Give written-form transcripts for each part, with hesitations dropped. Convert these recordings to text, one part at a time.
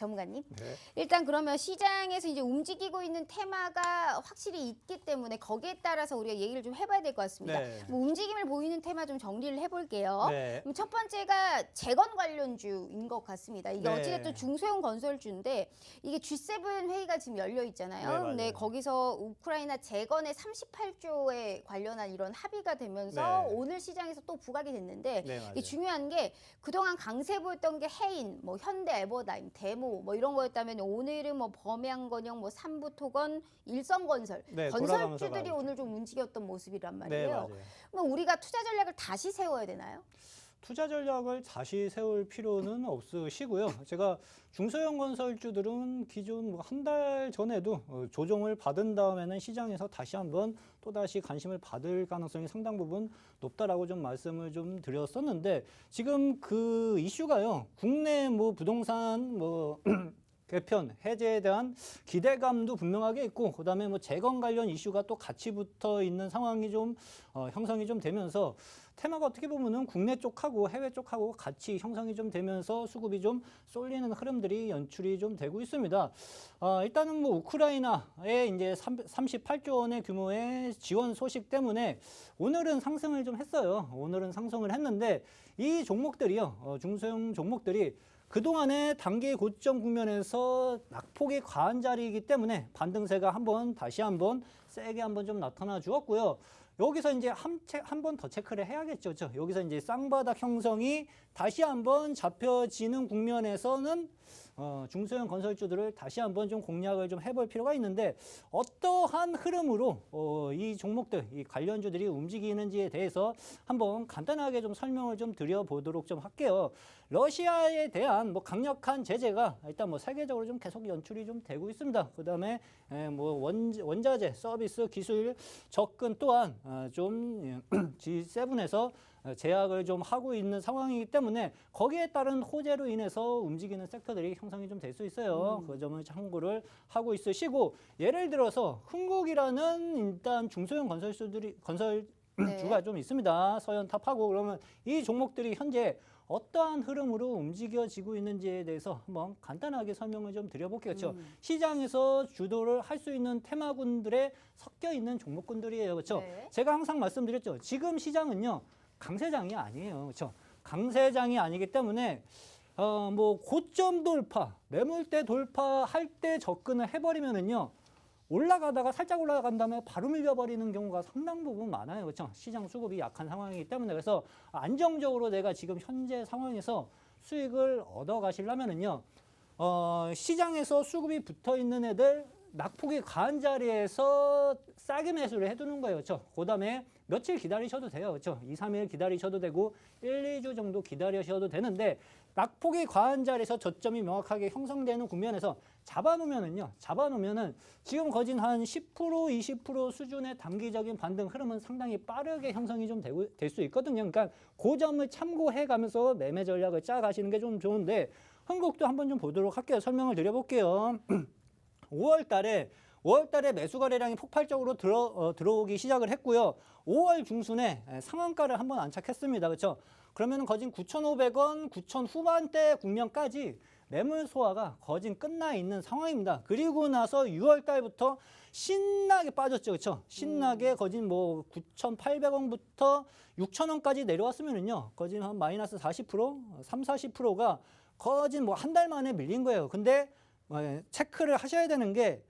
전문가님. 네. 일단 그러면 시장에서 이제 움직이고 있는 테마가 확실히 있기 때문에 거기에 따라서 우리가 얘기를 좀 해봐야 될 것 같습니다. 네. 뭐 움직임을 보이는 테마 좀 정리를 해볼게요. 네. 그럼 첫 번째가 재건 관련주인 것 같습니다. 이게 네. 어찌됐든 중소형 건설주인데 이게 G7 회의가 지금 열려 있잖아요. 네, 맞아요. 근데 거기서 우크라이나 재건에 38조에 관련한 이런 합의가 되면서 네. 오늘 시장에서 또 부각이 됐는데 네, 맞아요. 이게 중요한 게 그동안 강세 보였던 게 해인, 뭐 현대 에버다임, 데모 뭐 이런 거였다면 오늘은 뭐 범양건영, 뭐 삼부토건, 일성건설 네, 건설주들이 돌아가면서 오늘 좀 움직였던 모습이란 네, 말이에요. 맞아요. 그럼 우리가 투자 전략을 다시 세워야 되나요? 투자 전략을 다시 세울 필요는 없으시고요. 제가 중소형 건설주들은 기존 뭐 한 달 전에도 조정을 받은 다음에는 시장에서 다시 한번 또다시 관심을 받을 가능성이 상당 부분 높다라고 좀 말씀을 좀 드렸었는데 지금 그 이슈가요. 국내 뭐 부동산 뭐 개편, 해제에 대한 기대감도 분명하게 있고 그다음에 뭐 재건 관련 이슈가 또 같이 붙어 있는 상황이 좀 형성이 좀 되면서 테마가 어떻게 보면은 국내 쪽하고 해외 쪽하고 같이 형성이 좀 되면서 수급이 좀 쏠리는 흐름들이 연출이 좀 되고 있습니다. 일단은 뭐 우크라이나의 이제 38조 원의 규모의 지원 소식 때문에 오늘은 상승을 좀 했어요. 오늘은 상승을 했는데 이 종목들이요. 중소형 종목들이 그동안의 단기 고점 국면에서 낙폭이 과한 자리이기 때문에 반등세가 다시 한번 세게 한번 좀 나타나 주었고요. 여기서 이제 한 번 더 체크를 해야겠죠. 그렇죠? 여기서 이제 쌍바닥 형성이 다시 한번 잡혀지는 국면에서는 중소형 건설주들을 다시 한번 좀 공략을 좀 해볼 필요가 있는데 어떠한 흐름으로 이 종목들, 이 관련주들이 움직이는지에 대해서 한번 간단하게 좀 설명을 좀 드려보도록 좀 할게요. 러시아에 대한 뭐 강력한 제재가 일단 뭐 세계적으로 좀 계속 연출이 좀 되고 있습니다. 그다음에 뭐 원자재, 서비스, 기술 접근 또한 좀 G7에서 제약을 좀 하고 있는 상황이기 때문에 거기에 따른 호재로 인해서 움직이는 섹터들이 형성이 좀 될 수 있어요. 그 점을 참고를 하고 있으시고 예를 들어서 흥국이라는 일단 중소형 건설주가 좀 있습니다. 서현탑하고 그러면 이 종목들이 현재 어떠한 흐름으로 움직여지고 있는지에 대해서 한번 간단하게 설명을 좀 드려볼게요. 시장에서 주도를 할 수 있는 테마군들에 섞여 있는 종목군들이에요. 그렇죠? 네. 제가 항상 말씀드렸죠. 지금 시장은요. 강세장이 아니에요. 그렇죠? 강세장이 아니기 때문에 뭐 고점 돌파, 매물대 돌파할 때 접근을 해버리면은요. 올라가다가 살짝 올라간 다음에 바로 밀려버리는 경우가 상당 부분 많아요. 그렇죠? 시장 수급이 약한 상황이기 때문에 그래서 안정적으로 내가 지금 현재 상황에서 수익을 얻어 가시려면은요. 시장에서 수급이 붙어 있는 애들 낙폭이 과한 자리에서 싸게 매수를 해두는 거예요. 그렇죠? 그 다음에 며칠 기다리셔도 돼요. 그렇죠? 2, 3일 기다리셔도 되고 1, 2주 정도 기다리셔도 되는데 낙폭이 과한 자리에서 저점이 명확하게 형성되는 국면에서 잡아놓으면은 지금 거진 한 10%, 20% 수준의 단기적인 반등 흐름은 상당히 빠르게 형성이 좀 될 수 있거든요. 그러니까 그 점을 참고해 가면서 매매 전략을 짜 가시는 게 좀 좋은데 흥국도 한번 좀 보도록 할게요. 설명을 드려볼게요. 5월 달에 매수 거래량이 폭발적으로 들어오기 시작을 했고요. 5월 중순에 상한가를 한번 안착했습니다. 그렇죠? 그러면 거진 9,500원, 9,000 후반대 국면까지 매물 소화가 거진 끝나 있는 상황입니다. 그리고 나서 6월 달부터 신나게 빠졌죠. 그렇죠? 신나게 거진 뭐 9,800원부터 6,000원까지 내려왔으면은요. 거진 한 마이너스 40%, 40%가 거진 뭐 한 달 만에 밀린 거예요. 근데 체크를 하셔야 되는 게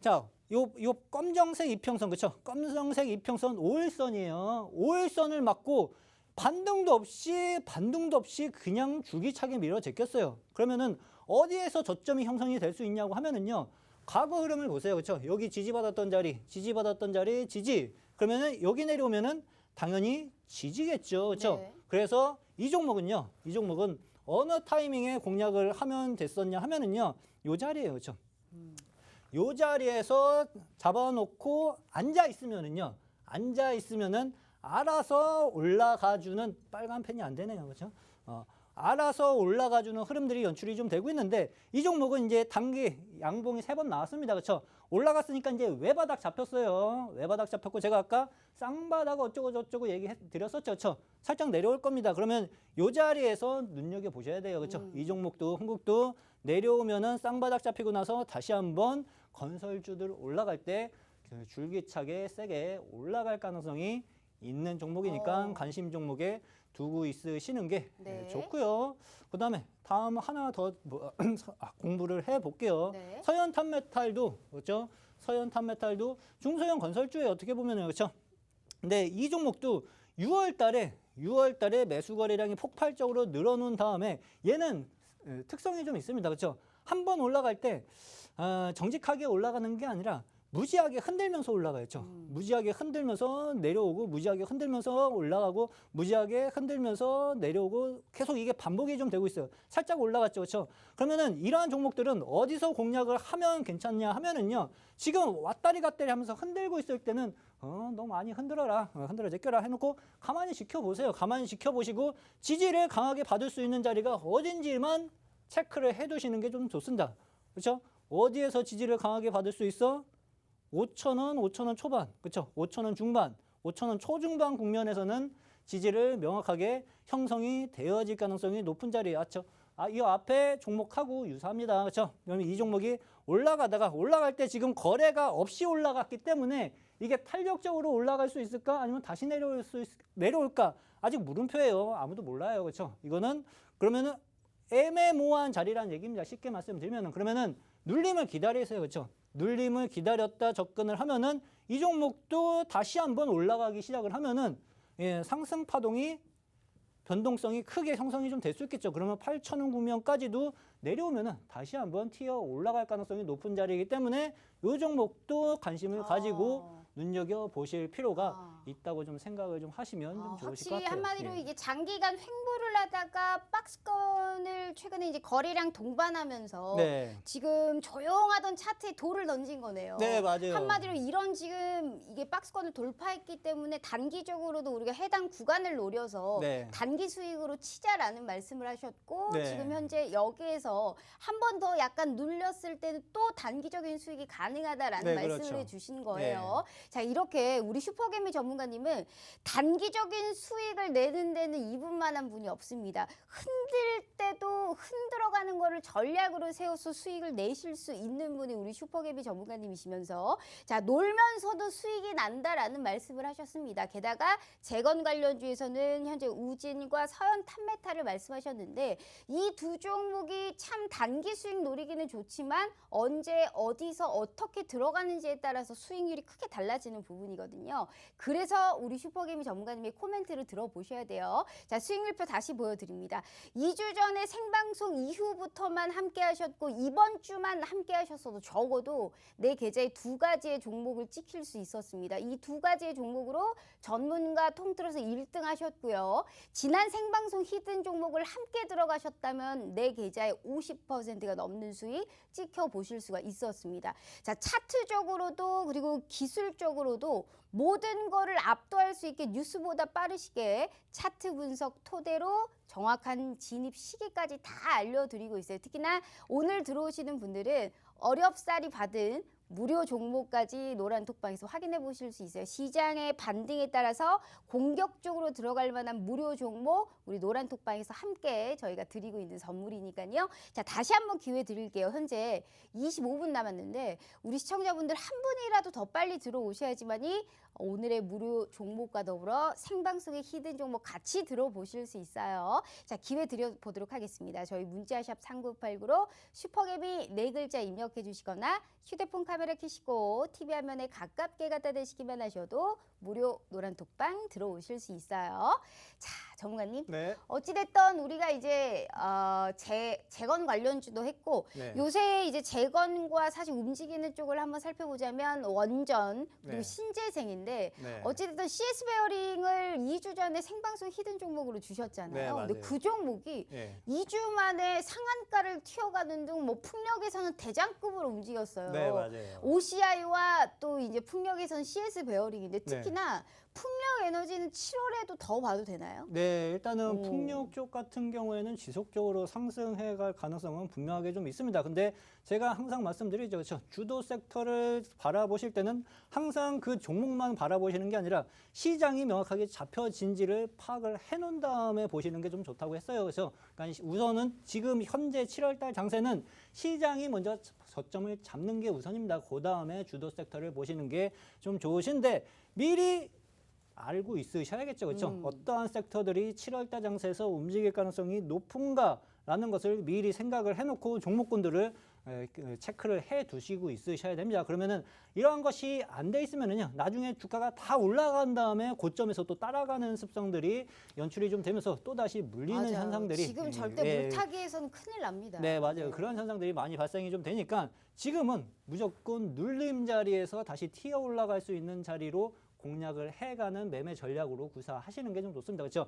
자, 요 검정색 이평선 그렇죠? 검정색 이평선 5일선이에요. 5일선을 맞고 반등도 없이 그냥 줄기차게 밀어 제꼈어요. 그러면은 어디에서 저점이 형성이 될 수 있냐고 하면은요. 과거 흐름을 보세요. 그렇죠? 여기 지지받았던 자리, 지지. 그러면은 여기 내려오면은 당연히 지지겠죠. 그렇죠? 네. 그래서 이 종목은 어느 타이밍에 공략을 하면 됐었냐 하면은요. 요 자리예요. 그렇죠? 요 자리에서 잡아놓고 앉아 있으면은 알아서 올라가주는 빨간 펜이 안 되네요. 그렇죠? 알아서 올라가주는 흐름들이 연출이 좀 되고 있는데 이 종목은 이제 단기 양봉이 3번 나왔습니다. 그렇죠? 올라갔으니까 이제 외바닥 잡혔어요. 외바닥 잡혔고 제가 아까 쌍바닥 어쩌고 저쩌고 얘기해 드렸었죠. 그렇죠? 살짝 내려올 겁니다. 그러면 이 자리에서 눈여겨보셔야 돼요. 그렇죠? 이 종목도 흥국도 내려오면은 쌍바닥 잡히고 나서 다시 한번 건설주들 올라갈 때 줄기차게 세게 올라갈 가능성이 있는 종목이니까 관심 종목에 두고 있으시는 게 네. 좋고요. 그다음에 다음 하나 더 공부를 해볼게요. 네. 서현탄메탈도 그렇죠? 서현탄메탈도 중소형 건설주에 어떻게 보면은 그렇죠? 근데 이 종목도 6월 달에 매수 거래량이 폭발적으로 늘어놓은 다음에 얘는 특성이 좀 있습니다. 그렇죠? 한 번 올라갈 때 정직하게 올라가는 게 아니라 무지하게 흔들면서 올라가죠. 무지하게 흔들면서 내려오고 무지하게 흔들면서 올라가고 무지하게 흔들면서 내려오고 계속 이게 반복이 좀 되고 있어요. 살짝 올라갔죠. 그렇죠? 그러면은 이러한 종목들은 어디서 공략을 하면 괜찮냐 하면은요. 지금 왔다리 갔다리 하면서 흔들고 있을 때는 너무 많이 흔들어라. 흔들어 제껴라 해놓고 가만히 지켜보세요. 가만히 지켜보시고 지지를 강하게 받을 수 있는 자리가 어딘지만 체크를 해두시는 게 좀 좋습니다. 그렇죠? 어디에서 지지를 강하게 받을 수 있어? 5,000원 초반, 그렇죠? 5,000원 중반, 5,000원 초중반 국면에서는 지지를 명확하게 형성이 되어질 가능성이 높은 자리에 왔죠. 이 앞에 종목하고 유사합니다. 그렇죠? 그러면 이 종목이 올라가다가 올라갈 때 지금 거래가 없이 올라갔기 때문에 이게 탄력적으로 올라갈 수 있을까? 아니면 다시 내려올까? 아직 물음표예요. 아무도 몰라요. 그렇죠? 이거는 그러면은 애매모호한 자리라는 얘기입니다. 쉽게 말씀드리면은 그러면은 눌림을 기다리세요. 그렇죠? 눌림을 기다렸다 접근을 하면은 이 종목도 다시 한번 올라가기 시작을 하면은 상승 파동이 변동성이 크게 형성이 좀 될 수 있겠죠. 그러면 8,000원 구면까지도 내려오면은 다시 한번 튀어 올라갈 가능성이 높은 자리이기 때문에 이 종목도 관심을 가지고 눈여겨 보실 필요가 있다고 좀 생각을 좀 하시면 좀 좋으실 것 확실히 같아요. 한마디로 예. 이게 장기간 횡보를 하다가 박스권을 최근에 이제 거래량 동반하면서 네. 지금 조용하던 차트에 돌을 던진 거네요. 네, 맞아요. 한마디로 이런 지금 이게 박스권을 돌파했기 때문에 단기적으로도 우리가 해당 구간을 노려서 네. 단기 수익으로 치자라는 말씀을 하셨고 네. 지금 현재 여기에서 한 번 더 약간 눌렸을 때는 또 단기적인 수익이 가능하다라는 네, 말씀을 그렇죠. 해주신 거예요. 자, 이렇게 우리 슈퍼개미 전문가님은 단기적인 수익을 내는 데는 이분만한 분이 없습니다. 흔들 때도 흔들어가는 거를 전략으로 세워서 수익을 내실 수 있는 분이 우리 슈퍼개미 전문가님이시면서 자, 놀면서도 수익이 난다라는 말씀을 하셨습니다. 게다가 재건 관련주에서는 현재 우진과 서현 탄메탈을 말씀하셨는데 이 두 종목이 참 단기 수익 노리기는 좋지만 언제 어디서 어떻게 들어가는지에 따라서 수익률이 크게 달라지는 부분이거든요. 그래서 우리 슈퍼개미 전문가님의 코멘트를 들어보셔야 돼요. 자, 수익률표 다시 보여드립니다. 2주 전에 생방송 이후부터만 함께 하셨고 이번 주만 함께 하셨어도 적어도 내 계좌에 두 가지의 종목을 찍힐 수 있었습니다. 이 두 가지의 종목으로 전문가 통틀어서 1등 하셨고요. 지난 생방송 히든 종목을 함께 들어가셨다면 내 계좌에 50%가 넘는 수익 찍혀보실 수가 있었습니다. 자, 차트적으로도 그리고 기술적으로도 모든 거를 압도할 수 있게 뉴스보다 빠르시게 차트 분석 토대로 정확한 진입 시기까지 다 알려드리고 있어요. 특히나 오늘 들어오시는 분들은 어렵사리 받은 무료 종목까지 노란톡방에서 확인해 보실 수 있어요. 시장의 반등에 따라서 공격적으로 들어갈 만한 무료 종목 우리 노란톡방에서 함께 저희가 드리고 있는 선물이니까요. 자, 다시 한번 기회 드릴게요. 현재 25분 남았는데 우리 시청자분들 한 분이라도 더 빨리 들어오셔야지만이 오늘의 무료 종목과 더불어 생방송의 히든 종목 같이 들어보실 수 있어요. 자, 기회 드려보도록 하겠습니다. 저희 문자샵 3989로 슈퍼개미 4글자 입력해 주시거나 휴대폰 카메라 켜시고 TV 화면에 가깝게 갖다 대시기만 하셔도 무료 노란톡방 들어오실 수 있어요. 자, 전문가님. 네. 어찌됐든 우리가 이제 재건 관련주도 했고 네. 요새 이제 재건과 사실 움직이는 쪽을 한번 살펴보자면 원전 그리고 네. 신재생인데 네. 어찌됐든 CS 베어링을 2주 전에 생방송 히든 종목으로 주셨잖아요. 네, 근데 맞아요. 그 종목이 예. 2주 만에 상한가를 튀어가는 등 뭐 풍력에서는 대장급으로 움직였어요. 네, 맞아요. OCI와 또 이제 풍력에서는 CS 베어링인데 네. 특히나 풍력 에너지는 7월에도 더 봐도 되나요? 네, 네, 일단은 풍력 쪽 같은 경우에는 지속적으로 상승해 갈 가능성은 분명하게 좀 있습니다. 근데 제가 항상 말씀드리죠. 그렇죠? 주도 섹터를 바라보실 때는 항상 그 종목만 바라보시는 게 아니라 시장이 명확하게 잡혀진지를 파악을 해놓은 다음에 보시는 게 좀 좋다고 했어요. 그래서 그러니까 우선은 지금 현재 7월 달 장세는 시장이 먼저 저점을 잡는 게 우선입니다. 그 다음에 주도 섹터를 보시는 게 좀 좋으신데 미리 알고 있으셔야겠죠. 그렇죠? 어떠한 섹터들이 7월 달 장세에서 움직일 가능성이 높은가라는 것을 미리 생각을 해놓고 종목군들을 체크를 해 두시고 있으셔야 됩니다. 그러면은 이러한 것이 안 돼 있으면은요, 나중에 주가가 다 올라간 다음에 고점에서 또 따라가는 습성들이 연출이 좀 되면서 또 다시 물리는 맞아요. 현상들이 지금 절대 물타기에서는 큰일 납니다. 네, 맞아요. 그런 현상들이 많이 발생이 좀 되니까 지금은 무조건 눌림 자리에서 다시 튀어 올라갈 수 있는 자리로 공략을 해가는 매매 전략으로 구사하시는 게 좀 좋습니다. 그렇죠?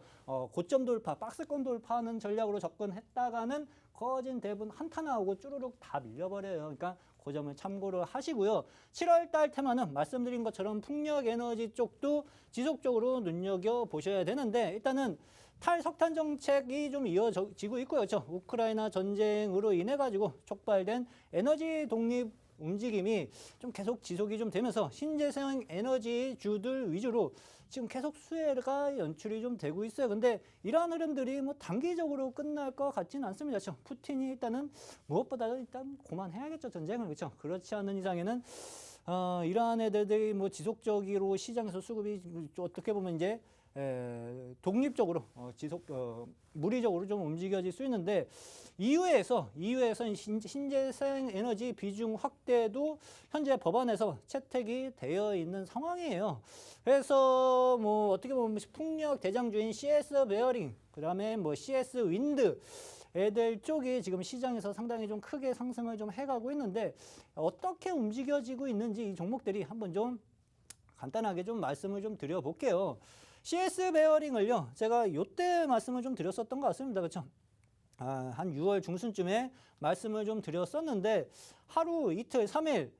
고점 돌파, 박스권 돌파하는 전략으로 접근했다가는 거진 대부분 한타 나오고 쭈루룩 다 밀려버려요. 그러니까 그 점을 참고를 하시고요. 7월 달 테마는 말씀드린 것처럼 풍력 에너지 쪽도 지속적으로 눈여겨보셔야 되는데 일단은 탈석탄 정책이 좀 이어지고 있고요. 그렇죠? 우크라이나 전쟁으로 인해 가지고 촉발된 에너지 독립 움직임이 좀 계속 지속이 좀 되면서 신재생 에너지 주들 위주로 지금 계속 수혜가 연출이 좀 되고 있어요. 근데 이러한 흐름들이 뭐 단기적으로 끝날 것 같지는 않습니다. 그렇죠? 푸틴이 일단은 무엇보다도 일단 그만해야겠죠. 전쟁을. 그렇죠? 그렇지 않은 이상에는 이러한 애들이 뭐 지속적으로 시장에서 수급이 어떻게 보면 이제 독립적으로 무리적으로 좀 움직여질 수 있는데 이후에서 신재생 에너지 비중 확대도 현재 법안에서 채택이 되어 있는 상황이에요. 그래서 뭐 어떻게 보면 풍력 대장주인 CS 베어링, 그다음에 뭐 CS 윈드 애들 쪽이 지금 시장에서 상당히 좀 크게 상승을 좀 해가고 있는데 어떻게 움직여지고 있는지 이 종목들이 한번 좀 간단하게 좀 말씀을 좀 드려볼게요. CS 베어링을요, 제가 요때 말씀을 좀 드렸었던 것 같습니다. 그렇죠? 한 6월 중순쯤에 말씀을 좀 드렸었는데 하루, 이틀, 3일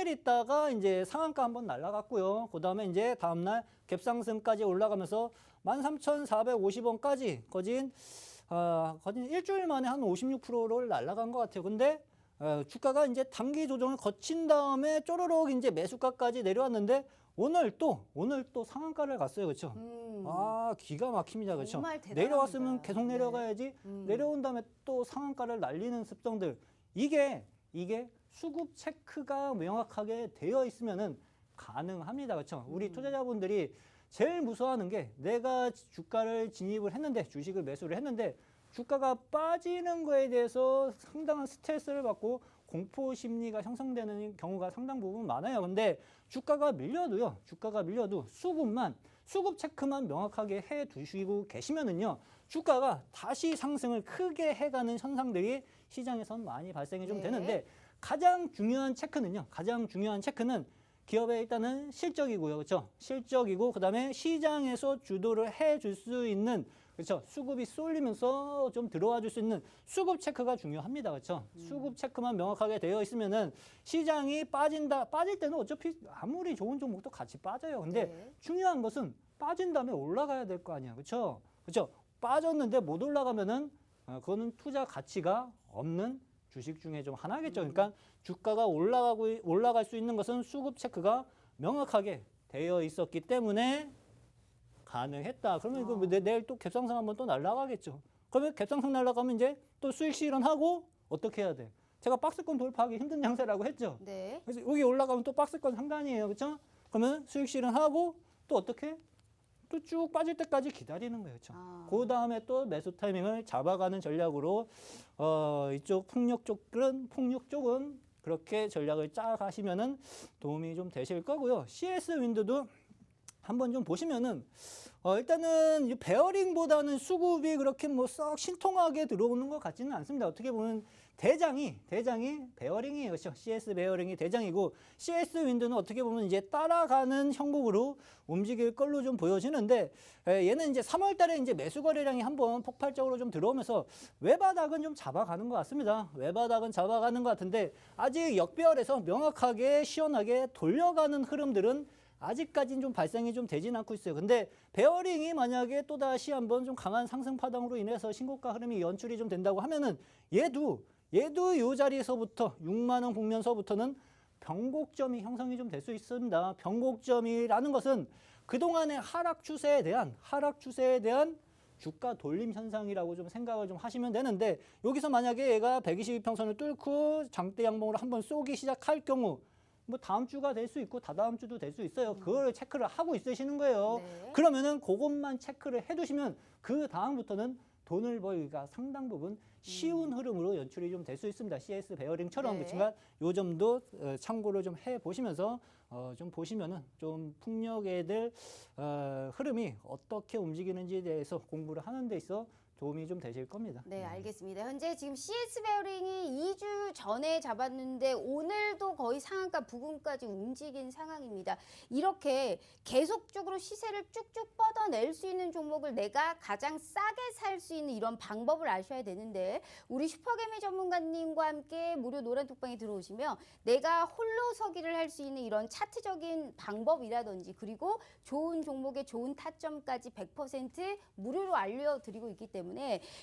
있다가 이제 상한가 한번 날아갔고요. 그 다음에 이제 다음날 갭상승까지 올라가면서 13,450원까지 거진 일주일 만에 한 56%를 날아간 것 같아요. 근데 주가가 이제 단기 조정을 거친 다음에 쪼르륵 이제 매수가까지 내려왔는데 오늘 또 상한가를 갔어요. 그렇죠? 기가 막힙니다. 그렇죠? 정말 대단합니다. 내려왔으면 계속 내려가야지. 내려온 다음에 또 상한가를 날리는 습성들. 이게 수급 체크가 명확하게 되어 있으면은 가능합니다. 그렇죠? 우리 투자자분들이 제일 무서워하는 게 내가 주가를 진입을 했는데 주식을 매수를 했는데 주가가 빠지는 거에 대해서 상당한 스트레스를 받고 공포 심리가 형성되는 경우가 상당 부분 많아요. 근데 주가가 밀려도 수급 체크만 명확하게 해 두시고 계시면은요, 주가가 다시 상승을 크게 해가는 현상들이 시장에선 많이 발생이 좀 되는데 가장 중요한 체크는 기업의 일단은 실적이고요. 그렇죠? 실적이고 그다음에 시장에서 주도를 해 줄 수 있는, 그렇죠? 수급이 쏠리면서 좀 들어와 줄 수 있는 수급 체크가 중요합니다. 그렇죠? 수급 체크만 명확하게 되어 있으면은 시장이 빠질 때는 어차피 아무리 좋은 종목도 같이 빠져요. 근데 중요한 것은 빠진 다음에 올라가야 될 거 아니야. 그렇죠? 그렇죠? 빠졌는데 못 올라가면은 그거는 투자 가치가 없는 주식 중에 좀 하나겠죠. 그러니까 주가가 올라갈 수 있는 것은 수급 체크가 명확하게 되어 있었기 때문에 가능했다. 그러면 이거 내일 또 갭상승 한번 또 날아가겠죠. 그러면 갭상승 날아가면 이제 또 수익 실현하고 어떻게 해야 돼? 제가 박스권 돌파하기 힘든 양세라고 했죠. 네. 그래서 여기 올라가면 또 박스권 상단이에요. 그렇죠? 그러면 수익 실현하고 또 어떻게? 또 쭉 빠질 때까지 기다리는 거예요. 그렇죠? 그 다음에 또 매수 타이밍을 잡아가는 전략으로 이쪽 풍력 쪽은 그렇게 전략을 짜 가시면은 도움이 좀 되실 거고요. CS 윈드도 한번 좀 보시면은 일단은 이 베어링보다는 수급이 그렇게 뭐 썩 신통하게 들어오는 것 같지는 않습니다. 어떻게 보면 대장이 베어링이에요. 그렇죠? CS 베어링이 대장이고 CS 윈드는 어떻게 보면 이제 따라가는 형국으로 움직일 걸로 좀 보여지는데 얘는 이제 3월 달에 이제 매수 거래량이 한번 폭발적으로 좀 들어오면서 외바닥은 좀 잡아가는 것 같습니다. 외바닥은 잡아가는 것 같은데 아직 역배열에서 명확하게 시원하게 돌려가는 흐름들은 아직까지는 좀 발생이 좀 되진 않고 있어요. 근데 베어링이 만약에 또다시 한번 좀 강한 상승 파동으로 인해서 신고가 흐름이 연출이 좀 된다고 하면은 얘도 이 자리에서부터 6만 원 국면서부터는 변곡점이 형성이 좀 될 수 있습니다. 변곡점이라는 것은 그동안의 하락 추세에 대한 주가 돌림 현상이라고 좀 생각을 좀 하시면 되는데, 여기서 만약에 얘가 122평선을 뚫고 장대 양봉으로 한번 쏘기 시작할 경우 뭐 다음 주가 될 수 있고 다다음 주도 될 수 있어요. 그걸 체크를 하고 있으시는 거예요. 네. 그러면은 그것만 체크를 해두시면 그 다음부터는 돈을 벌기가 상당 부분 쉬운 흐름으로 연출이 좀 될 수 있습니다. CS 베어링처럼. 네. 그렇지만 요 점도 참고를 좀 해보시면서 좀 보시면은 좀 풍력애들 흐름이 어떻게 움직이는지에 대해서 공부를 하는 데 있어 도움이 좀 되실 겁니다. 네, 알겠습니다. 현재 지금 CS 베어링이 2주 전에 잡았는데 오늘도 거의 상한가 부근까지 움직인 상황입니다. 이렇게 계속적으로 시세를 쭉쭉 뻗어낼 수 있는 종목을 내가 가장 싸게 살 수 있는 이런 방법을 아셔야 되는데, 우리 슈퍼개미 전문가님과 함께 무료 노란 톡방에 들어오시면 내가 홀로 서기를 할 수 있는 이런 차트적인 방법이라든지, 그리고 좋은 종목의 좋은 타점까지 100% 무료로 알려드리고 있기 때문에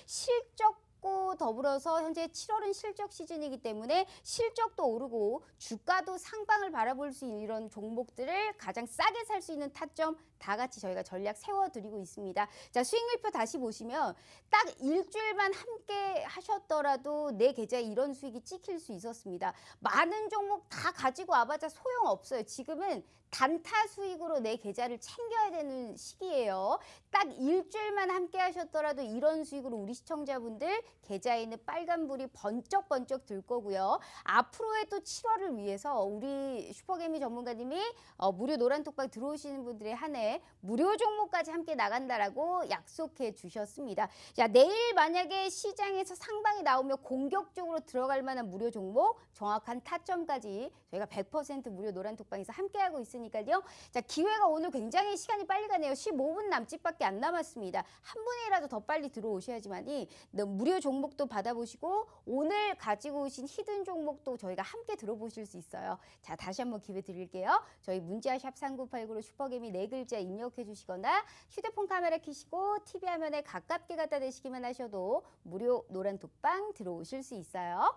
실적과 더불어서 현재 7월은 실적 시즌이기 때문에 실적도 오르고 주가도 상방을 바라볼 수 있는 이런 종목들을 가장 싸게 살 수 있는 타점 다 같이 저희가 전략 세워드리고 있습니다. 자, 수익률표 다시 보시면 딱 일주일만 함께 하셨더라도 내 계좌에 이런 수익이 찍힐 수 있었습니다. 많은 종목 다 가지고 와봤자 소용없어요. 지금은 단타 수익으로 내 계좌를 챙겨야 되는 시기예요. 딱 일주일만 함께 하셨더라도 이런 수익으로 우리 시청자분들 계좌에 있는 빨간불이 번쩍번쩍 들 거고요. 앞으로의 또 7월을 위해서 우리 슈퍼개미 전문가님이 무료 노란톡방 들어오시는 분들의 한해 무료 종목까지 함께 나간다라고 약속해 주셨습니다. 자, 내일 만약에 시장에서 상방이 나오면 공격적으로 들어갈 만한 무료 종목, 정확한 타점까지 저희가 100% 무료 노란톡방에서 함께하고 있으니까요. 자, 기회가 오늘 굉장히 시간이 빨리 가네요. 15분 남짓밖에 안 남았습니다. 한 분이라도 더 빨리 들어오셔야지만이 무료 종목도 받아보시고 오늘 가지고 오신 히든 종목도 저희가 함께 들어보실 수 있어요. 자, 다시 한번 기회 드릴게요. 저희 문자 샵 3989로 슈퍼개미 4글자 입력해 주시거나 휴대폰 카메라 켜시고 TV 화면에 가깝게 갖다 대시기만 하셔도 무료 노란 톡방 들어오실 수 있어요.